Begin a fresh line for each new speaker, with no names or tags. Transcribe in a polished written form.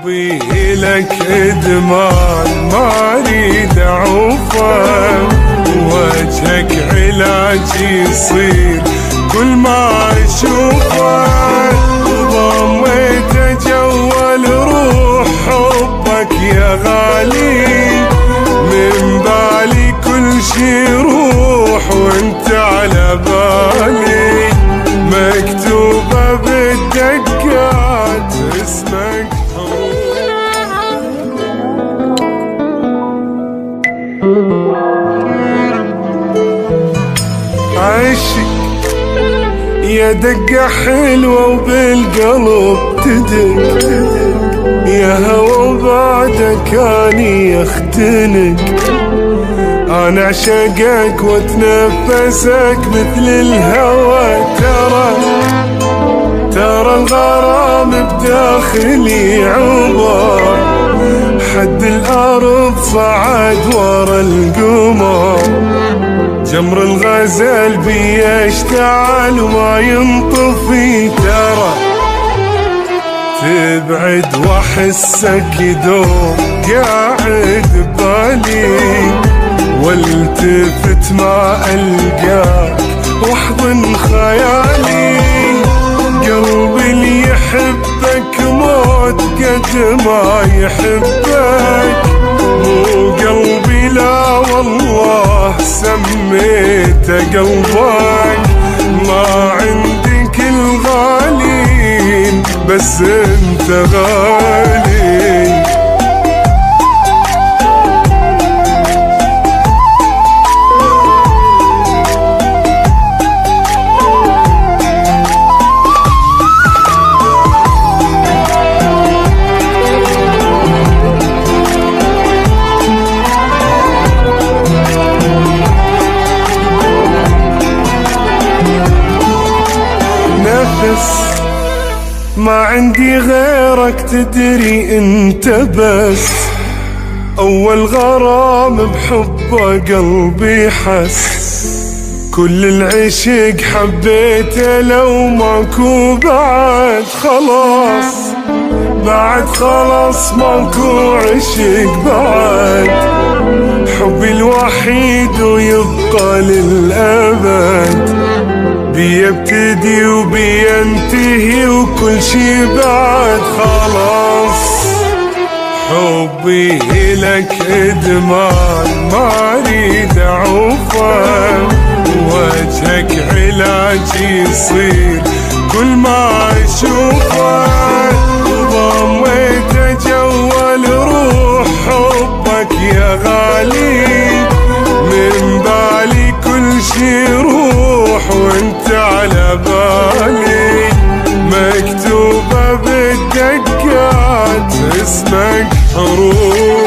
حبي إلك إدمان ما أريد أعوفه، وجهك علاجي يصير كل ما أشوفه، ضميت أجول روح حبك يا غالي، من بالي كل شي روح وانت على بالي، مكتوبة بالدقات اسمك عشق يا دقة حلوة وبالقلب تدق، يا هوا وبعدك اني اختنق، انا اعشقك واتنفسك مثل الهوى، ترى الغرام بداخلي عبر، حد الارض صعد ورا القمر، جمر الغزل بي يشتعل وما ينطفي، ترى تبعد واحسك يدوم قاعد ببالي، والتفت ما القاك واحضن خيالي، قلبي اللي يحبك موت قد ما يحبك، مو قلبي لا والله سميته قلبك، ما عندي كل غالين بس انت غالي. ما عندي غيرك تدري انت بس، اول غرام بحبه قلبي حس، كل العشق حبيته لو ماكو بعد خلاص، بعد خلاص ماكو عشق بعد، حبي الوحيد ويبقى للأبد، بيبتدي وبينتهي وكل شي بعد خلاص، حبي إلك إدمان ما أريد أعوفه، وجهك علاجي يصير كل ما أشوفه، ضميت أجول روح حبك يا غالي، من بالي كل شي روح وانت على بالي، مكتوبة بالدقات اسمك حروف.